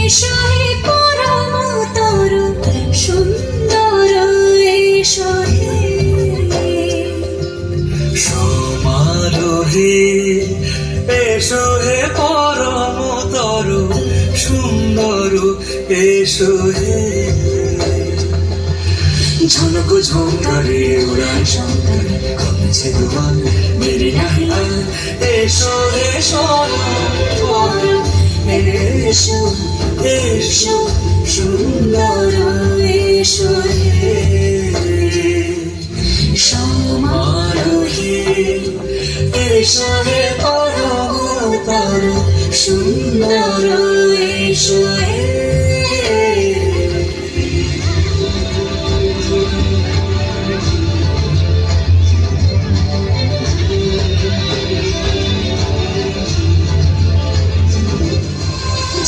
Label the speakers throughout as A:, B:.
A: এসো হে পরম তরু সুন্দর এসো হে
B: সমারোহে এসো হে পরম তরু সুন্দর এসো হে ঝনক ঝঙ্কারে উড়ায় শঙ্কর কমেছে দুয়ার মেরে নাহি আর এসো এসো পরম
A: এসো
B: এসো
A: সুন্দর এসো হে
B: সমারোহে এসো হে পরম তরু
A: সুন্দর এসো হে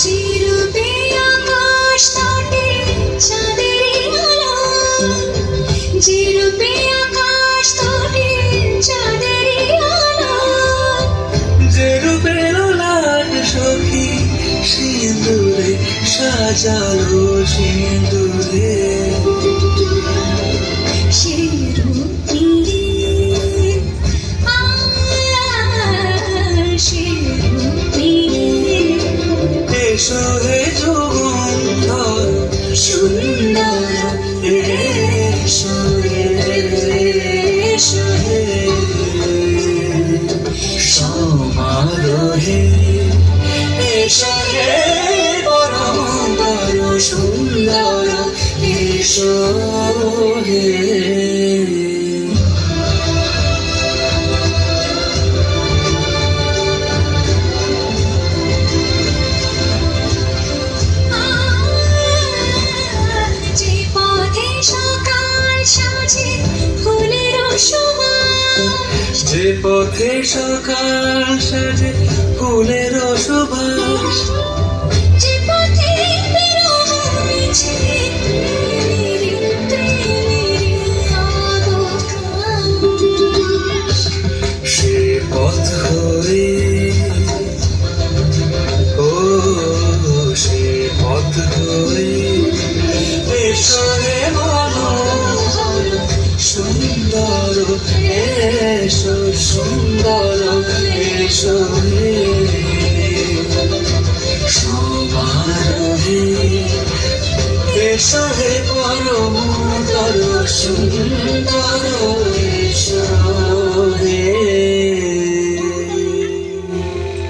A: চিরবে আকাশ তটে চাঁদের আলো চিরবে আকাশ তটে চাঁদের আলো
B: যে রূপে লাট সখী সিঁদুরে সাজালো সিঁদুরে
A: সে রূপ নিয়ে সে রূপ নিয়ে
B: এসো হে যুগন্ধর
A: সুন্দর এসো এসো
B: সমারোহে এসো হে পরম তরু সুন্দর এসো হে
A: যে পথে সকাল সাজে ফুলের সুবাস
B: যে পথে সকাল সাজে ফুলের সুবাস
A: যে পথে বেরোচ্ছে
B: সে পথ হয়ে ও সে পথ হয়ে এসো হে মনোহর সুন্দর এসো সুন্দর এসো হে সমারোহে এসো হে পরম তরু সুন্দর